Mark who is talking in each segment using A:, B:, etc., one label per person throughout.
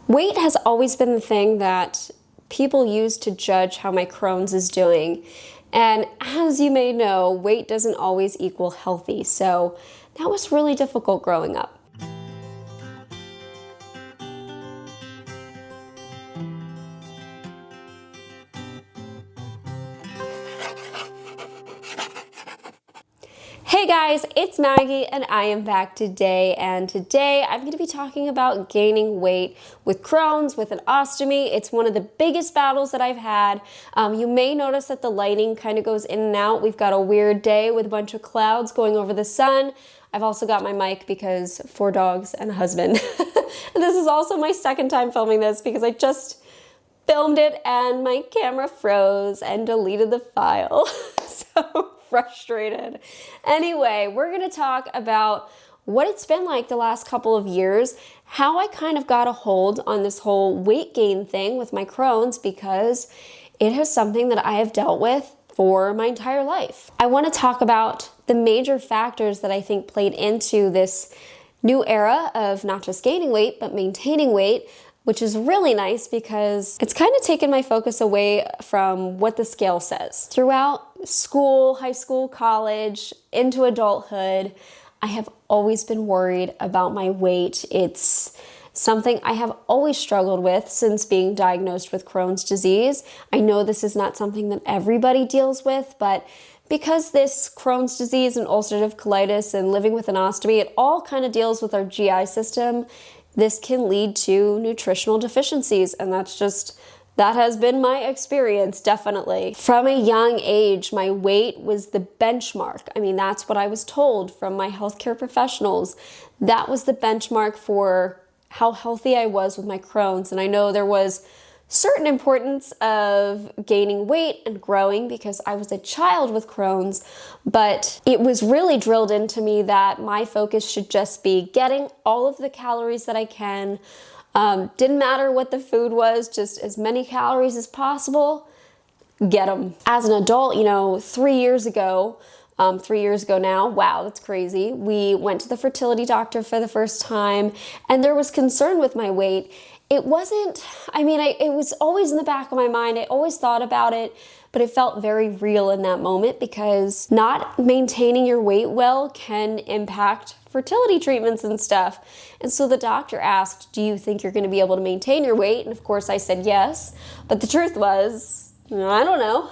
A: Weight has always been the thing that people use to judge how my Crohn's is doing. And as you may know, weight doesn't always equal healthy. So that was really difficult growing up. Hey guys, it's Maggie and I am back today, and today I'm going to be talking about gaining weight with Crohn's, with an ostomy. It's one of the biggest battles that I've had. You may notice that the lighting kind of goes in and out. We've got a weird day with a bunch of clouds going over the sun. I've also got my mic because 4 dogs and a husband. And this is also my second time filming this because I just filmed it and my camera froze and deleted the file. So frustrated. Anyway, we're going to talk about what it's been like the last couple of years, how I kind of got a hold on this whole weight gain thing with my Crohn's, because it is something that I have dealt with for my entire life. I want to talk about the major factors that I think played into this new era of not just gaining weight, but maintaining weight, which is really nice because it's kind of taken my focus away from what the scale says. Throughout school, high school, college, into adulthood, I have always been worried about my weight. It's something I have always struggled with since being diagnosed with Crohn's disease. I know this is not something that everybody deals with, but because this Crohn's disease and ulcerative colitis and living with an ostomy, it all kind of deals with our GI system. This can lead to nutritional deficiencies, and that has been my experience, definitely. From a young age, my weight was the benchmark. I mean, that's what I was told from my healthcare professionals. That was the benchmark for how healthy I was with my Crohn's, and I know there was certain importance of gaining weight and growing because I was a child with Crohn's, but it was really drilled into me that my focus should just be getting all of the calories that I can. Didn't matter what the food was, just as many calories as possible, get them. As an adult, 3 years ago now, wow, that's crazy. We went to the fertility doctor for the first time, and there was concern with my weight. It wasn't, it was always in the back of my mind. I always thought about it, but it felt very real in that moment because not maintaining your weight well can impact fertility treatments and stuff. And so the doctor asked, do you think you're going to be able to maintain your weight? And of course I said yes, but the truth was, I don't know.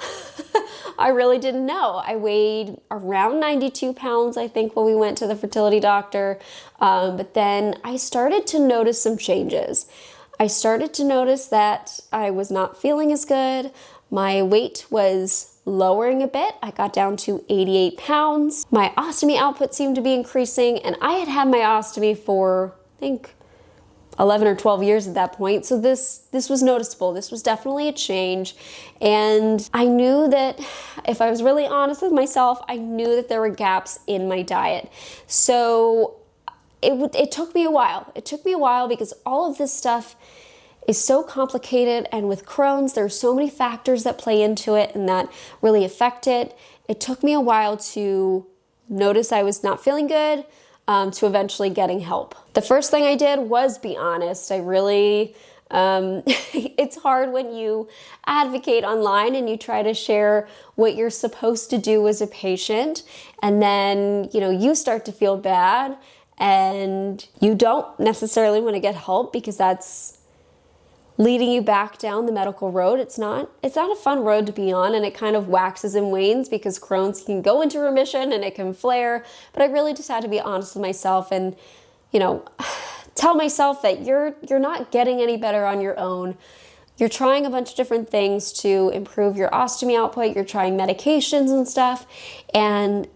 A: I really didn't know. I weighed around 92 pounds, I think, when we went to the fertility doctor. But then I started to notice some changes. I started to notice that I was not feeling as good. My weight was lowering a bit. I got down to 88 pounds. My ostomy output seemed to be increasing, and I had had my ostomy for, I think, 11 or 12 years at that point. So this was noticeable. This was definitely a change. And I knew that if I was really honest with myself, I knew that there were gaps in my diet. So it took me a while. It took me a while because all of this stuff is so complicated, and with Crohn's, there are so many factors that play into it and that really affect it. It took me a while to notice I was not feeling good, to eventually getting help. The first thing I did was be honest. I really, it's hard when you advocate online and you try to share what you're supposed to do as a patient, and then, you start to feel bad and you don't necessarily want to get help because that's leading you back down the medical road. It's not a fun road to be on, and it kind of waxes and wanes because Crohn's can go into remission and it can flare. But I really just had to be honest with myself and, tell myself that you're not getting any better on your own. You're trying a bunch of different things to improve your ostomy output. You're trying medications and stuff, and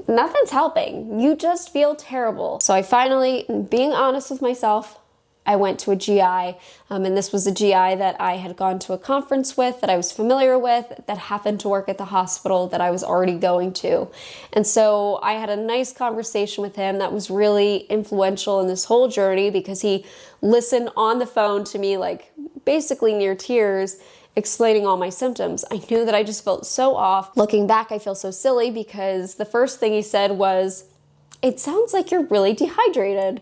A: nothing's helping. You just feel terrible. So I finally, being honest with myself, I went to a GI, and this was a GI that I had gone to a conference with, that I was familiar with, that happened to work at the hospital that I was already going to. And so I had a nice conversation with him that was really influential in this whole journey because he listened on the phone to me, like basically near tears, explaining all my symptoms. I knew that I just felt so off. Looking back, I feel so silly because the first thing he said was, "It sounds like you're really dehydrated."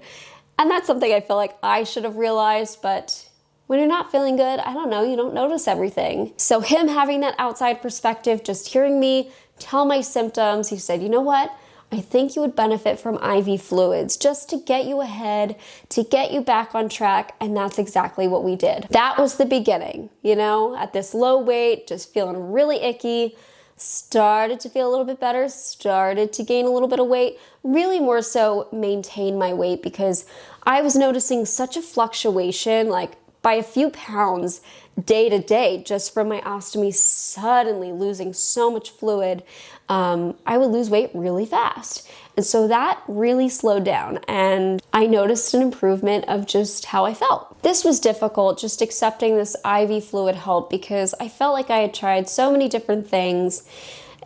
A: And that's something I feel like I should have realized, but when you're not feeling good, I don't know, you don't notice everything. So him having that outside perspective, just hearing me tell my symptoms, he said, you know what? I think you would benefit from IV fluids just to get you ahead, to get you back on track, and that's exactly what we did. That was the beginning, you know, at this low weight, just feeling really icky, started to feel a little bit better, started to gain a little bit of weight, really more so maintain my weight because I was noticing such a fluctuation, like by a few pounds day to day, just from my ostomy suddenly losing so much fluid. I would lose weight really fast. And so that really slowed down and I noticed an improvement of just how I felt. This was difficult, just accepting this IV fluid help because I felt like I had tried so many different things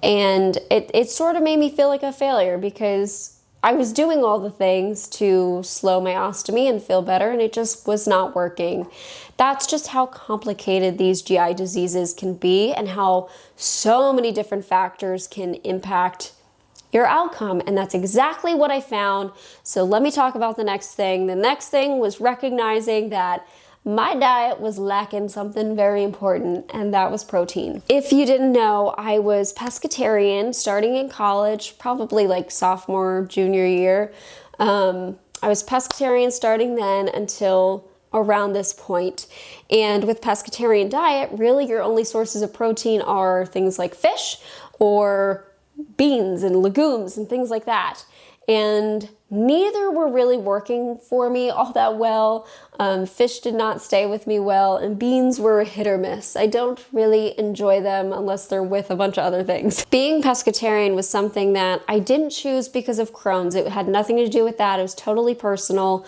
A: and it sort of made me feel like a failure because I was doing all the things to slow my ostomy and feel better and it just was not working. That's just how complicated these GI diseases can be and how so many different factors can impact your outcome. And that's exactly what I found. So let me talk about the next thing. The next thing was recognizing that my diet was lacking something very important, and that was protein. If you didn't know, I was pescatarian starting in college, probably like sophomore, junior year. I was pescatarian starting then until around this point. And with pescatarian diet, really your only sources of protein are things like fish or beans and legumes and things like that. And neither were really working for me all that well. Fish did not stay with me well, and beans were a hit or miss. I don't really enjoy them unless they're with a bunch of other things. Being pescatarian was something that I didn't choose because of Crohn's. It had nothing to do with that. It was totally personal.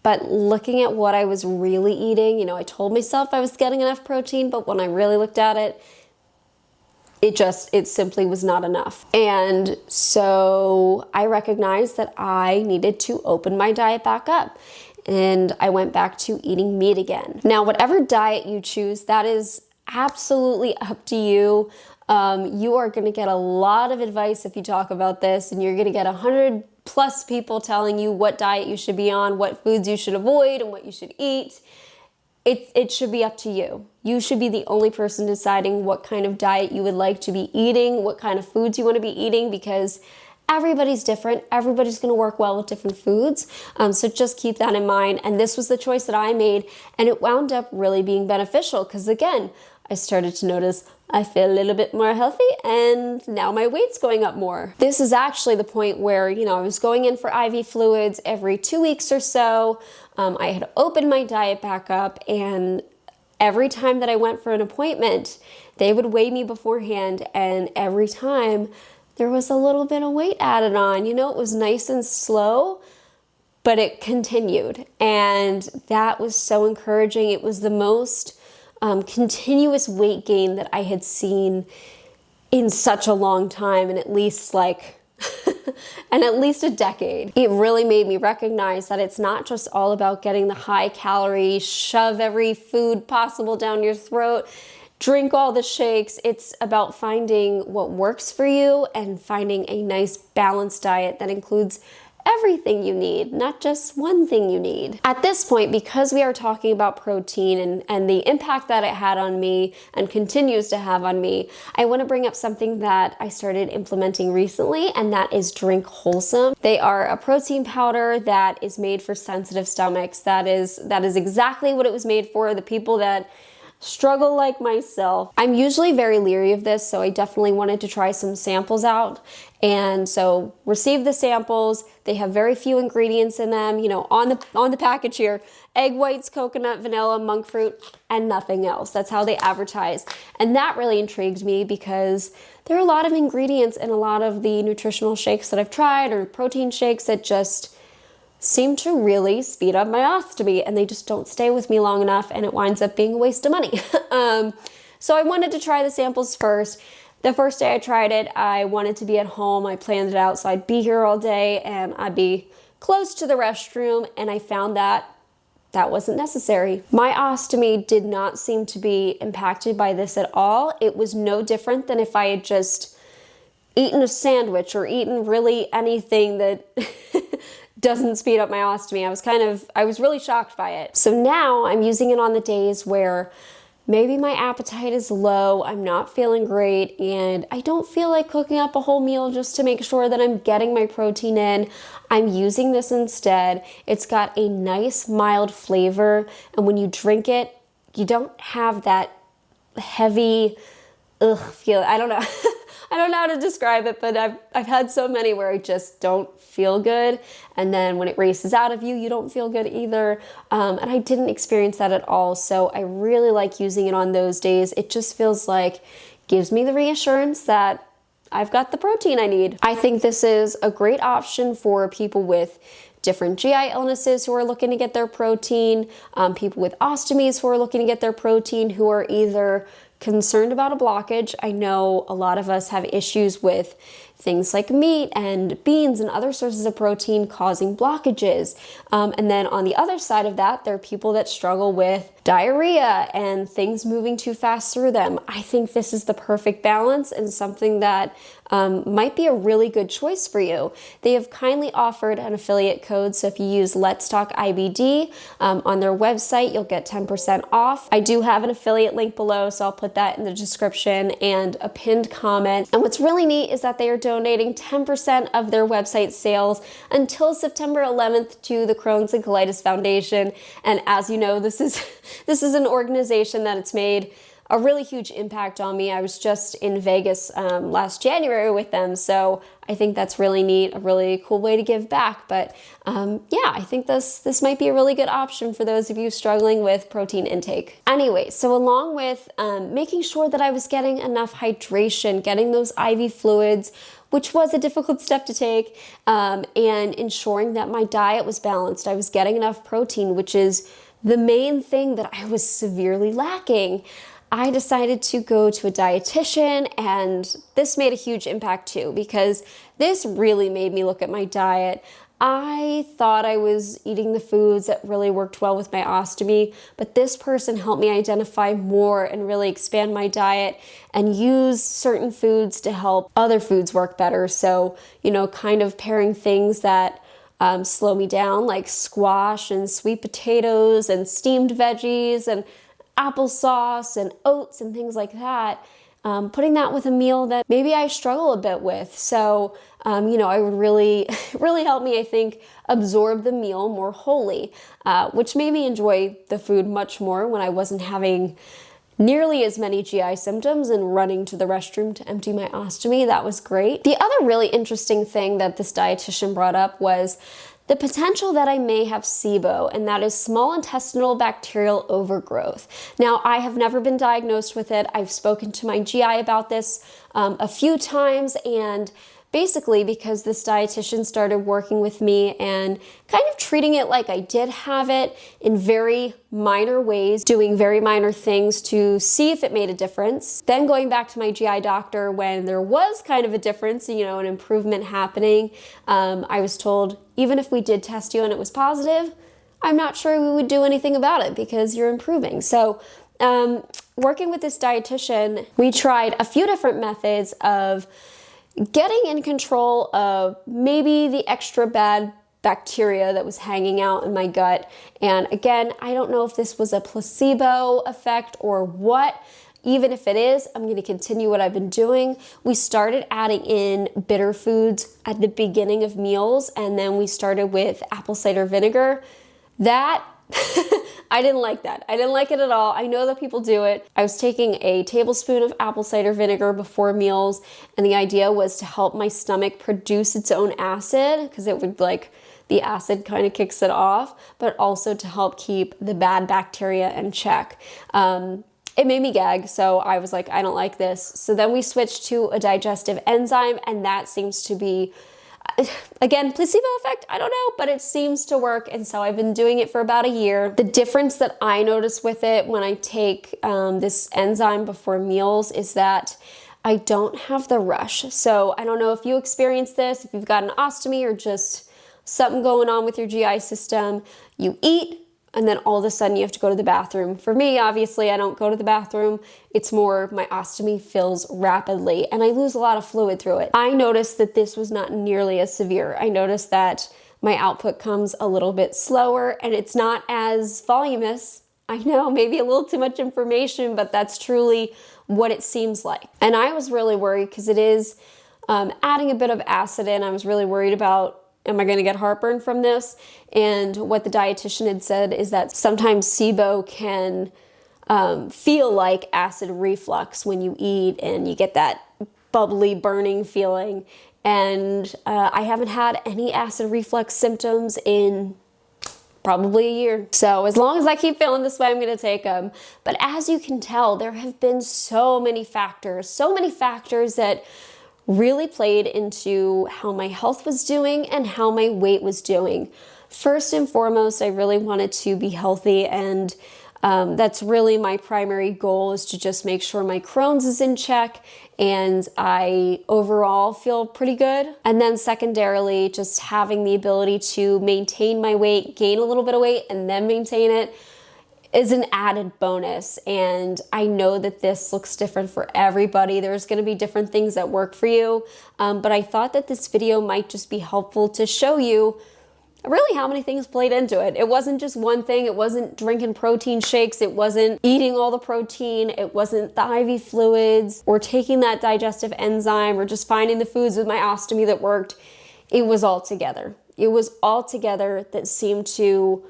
A: But looking at what I was really eating, you know, I told myself I was getting enough protein, but when I really looked at it, it simply was not enough. And so I recognized that I needed to open my diet back up. And I went back to eating meat again. Now, whatever diet you choose, that is absolutely up to you. You are going to get a lot of advice if you talk about this, and you're going to get 100+ people telling you what diet you should be on, what foods you should avoid, and what you should eat. It should be up to you. You should be the only person deciding what kind of diet you would like to be eating, what kind of foods you want to be eating, because everybody's different. Everybody's going to work well with different foods. So just keep that in mind. And this was the choice that I made, and it wound up really being beneficial because, again, I started to notice I feel a little bit more healthy and now my weight's going up more. This is actually the point where, you know, I was going in for IV fluids every 2 weeks or so. I had opened my diet back up, and every time that I went for an appointment, they would weigh me beforehand, and every time there was a little bit of weight added on. You know, it was nice and slow, but it continued, and that was so encouraging. It was the most continuous weight gain that I had seen in such a long time, and at least a decade. It really made me recognize that it's not just all about getting the high calorie, shove every food possible down your throat, drink all the shakes. It's about finding what works for you and finding a nice balanced diet that includes everything you need, not just one thing you need. At this point, because we are talking about protein and the impact that it had on me and continues to have on me, I want to bring up something that I started implementing recently, and that is Drink Wholesome. They are a protein powder that is made for sensitive stomachs. That is exactly what it was made for, the people that struggle like myself. I'm usually very leery of this, so I definitely wanted to try some samples out. And so received the samples. They have very few ingredients in them, you know, on the package here: egg whites, coconut, vanilla, monk fruit, and nothing else. That's how they advertise. And that really intrigued me because there are a lot of ingredients in a lot of the nutritional shakes that I've tried, or protein shakes, that just seem to really speed up my ostomy, and they just don't stay with me long enough, and it winds up being a waste of money. So I wanted to try the samples first. The first day I tried it, I wanted to be at home. I planned it out so I'd be here all day and I'd be close to the restroom, and I found that that wasn't necessary. My ostomy did not seem to be impacted by this at all. It was no different than if I had just eaten a sandwich or eaten really anything that doesn't speed up my ostomy. I was really shocked by it. So now I'm using it on the days where maybe my appetite is low, I'm not feeling great, and I don't feel like cooking up a whole meal just to make sure that I'm getting my protein in. I'm using this instead. It's got a nice mild flavor, and when you drink it, you don't have that heavy feel. I don't know. I don't know how to describe it, but I've had so many where I just don't feel good, and then when it races out of you, you don't feel good either, and I didn't experience that at all. So I really like using it on those days. It just feels like, gives me the reassurance that I've got the protein I need. I think this is a great option for people with different GI illnesses who are looking to get their protein, people with ostomies who are looking to get their protein, who are either concerned about a blockage. I know a lot of us have issues with things like meat and beans and other sources of protein causing blockages. And then on the other side of that, there are people that struggle with diarrhea and things moving too fast through them. I think this is the perfect balance and something that might be a really good choice for you. They have kindly offered an affiliate code, so if you use LetsTalkIBD on their website, you'll get 10% off. I do have an affiliate link below, so I'll put that in the description and a pinned comment. And what's really neat is that they are donating 10% of their website sales until September 11th to the Crohn's and Colitis Foundation. And as you know, this is an organization that it's made a really huge impact on me. I was just in Vegas last January with them, so I think that's really neat, a really cool way to give back. But yeah, I think this might be a really good option for those of you struggling with protein intake. Anyway, so along with making sure that I was getting enough hydration, getting those IV fluids, which was a difficult step to take, and ensuring that my diet was balanced, I was getting enough protein, which is the main thing that I was severely lacking. I decided to go to a dietitian, and this made a huge impact too, because this really made me look at my diet. I thought I was eating the foods that really worked well with my ostomy, but this person helped me identify more and really expand my diet and use certain foods to help other foods work better. So, you know, kind of pairing things that slow me down, like squash and sweet potatoes and steamed veggies and applesauce and oats and things like that, putting that with a meal that maybe I struggle a bit with. So, you know, I would really help me, I think, absorb the meal more wholly, which made me enjoy the food much more when I wasn't having nearly as many GI symptoms and running to the restroom to empty my ostomy. That was great. The other really interesting thing that this dietitian brought up was the potential that I may have SIBO, and that is small intestinal bacterial overgrowth. Now, I have never been diagnosed with it. I've spoken to my GI about this a few times, and basically because this dietitian started working with me and kind of treating it like I did have it in very minor ways, doing very minor things to see if it made a difference. Then going back to my GI doctor when there was kind of a difference, you know, an improvement happening, I was told, even if we did test you and it was positive, I'm not sure we would do anything about it because you're improving. So working with this dietitian, we tried a few different methods of getting in control of maybe the extra bad bacteria that was hanging out in my gut. And again, I don't know if this was a placebo effect or what. Even if it is, I'm going to continue what I've been doing. We started adding in bitter foods at the beginning of meals, and then we started with apple cider vinegar. That I didn't like that. I didn't like it at all. I know that people do it. I was taking a tablespoon of apple cider vinegar before meals, and the idea was to help my stomach produce its own acid, because it would the acid kind of kicks it off, but also to help keep the bad bacteria in check. It made me gag, so I was like, I don't like this. So then we switched to a digestive enzyme, and that seems to be, again, placebo effect, I don't know, but it seems to work, and so I've been doing it for about a year. The difference that I notice with it when I take this enzyme before meals is that I don't have the rush. So I don't know if you experience this, if you've got an ostomy or just something going on with your GI system. You eat, and then all of a sudden you have to go to the bathroom. For me, obviously, I don't go to the bathroom. It's more my ostomy fills rapidly and I lose a lot of fluid through it. I noticed that this was not nearly as severe. I noticed that my output comes a little bit slower and it's not as voluminous. I know, maybe a little too much information, but that's truly what it seems like. And I was really worried because it is adding a bit of acid in. I was really worried about, am I going to get heartburn from this? And what the dietitian had said is that sometimes SIBO can feel like acid reflux when you eat and you get that bubbly burning feeling. And I haven't had any acid reflux symptoms in probably a year. So as long as I keep feeling this way, I'm going to take them. But as you can tell, there have been so many factors that really played into how my health was doing and how my weight was doing. First and foremost, I really wanted to be healthy, and that's really my primary goal, is to just make sure my Crohn's is in check and I overall feel pretty good. And then secondarily, just having the ability to maintain my weight, gain a little bit of weight, and then maintain it is an added bonus. And I know that this looks different for everybody. There's going to be different things that work for you. But I thought that this video might just be helpful to show you really how many things played into it. It wasn't just one thing. It wasn't drinking protein shakes. It wasn't eating all the protein. It wasn't the IV fluids or taking that digestive enzyme or just finding the foods with my ostomy that worked. It was all together. It was all together that seemed to,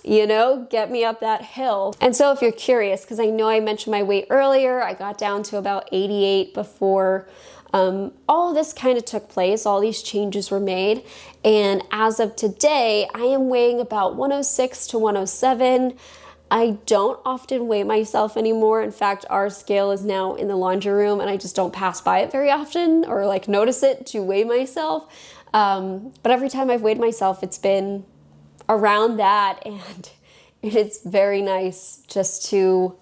A: you know, get me up that hill. And so if you're curious, because I know I mentioned my weight earlier, I got down to about 88 before all of this kind of took place. All these changes were made. And as of today, I am weighing about 106 to 107. I don't often weigh myself anymore. In fact, our scale is now in the laundry room and I just don't pass by it very often or like notice it to weigh myself. But every time I've weighed myself, it's been around that, and it's very nice just to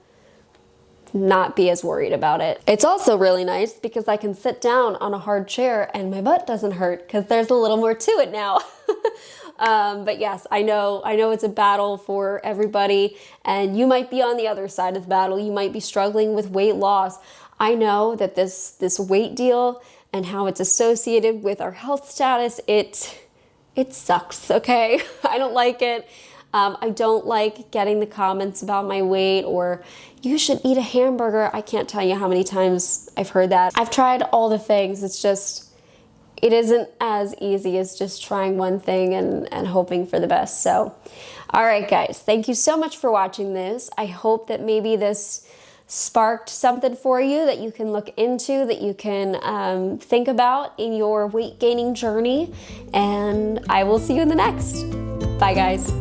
A: not be as worried about it. It's also really nice because I can sit down on a hard chair and my butt doesn't hurt because there's a little more to it now. But yes, I know it's a battle for everybody, and you might be on the other side of the battle. You might be struggling with weight loss. I know that this weight deal and how it's associated with our health status, it sucks, okay? I don't like it. I don't like getting the comments about my weight or you should eat a hamburger. I can't tell you how many times I've heard that. I've tried all the things. It's just, it isn't as easy as just trying one thing and hoping for the best. So, all right, guys, thank you so much for watching this. I hope that maybe this sparked something for you that you can look into, that you can think about in your weight gaining journey. And I will see you in the next. Bye, guys.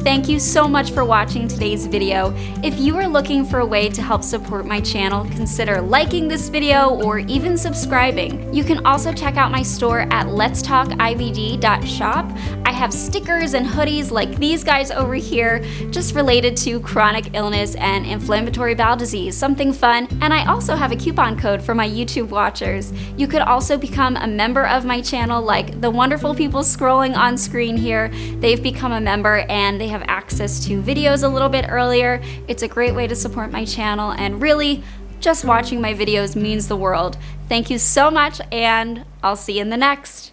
B: Thank you so much for watching today's video. If you are looking for a way to help support my channel, consider liking this video or even subscribing. You can also check out my store at LetsTalkIBD.shop. I have stickers and hoodies like these guys over here, just related to chronic illness and inflammatory bowel disease, something fun. And I also have a coupon code for my YouTube watchers. You could also become a member of my channel, like the wonderful people scrolling on screen here. They've become a member and they have access to videos a little bit earlier. It's a great way to support my channel, and really, just watching my videos means the world. Thank you so much, and I'll see you in the next.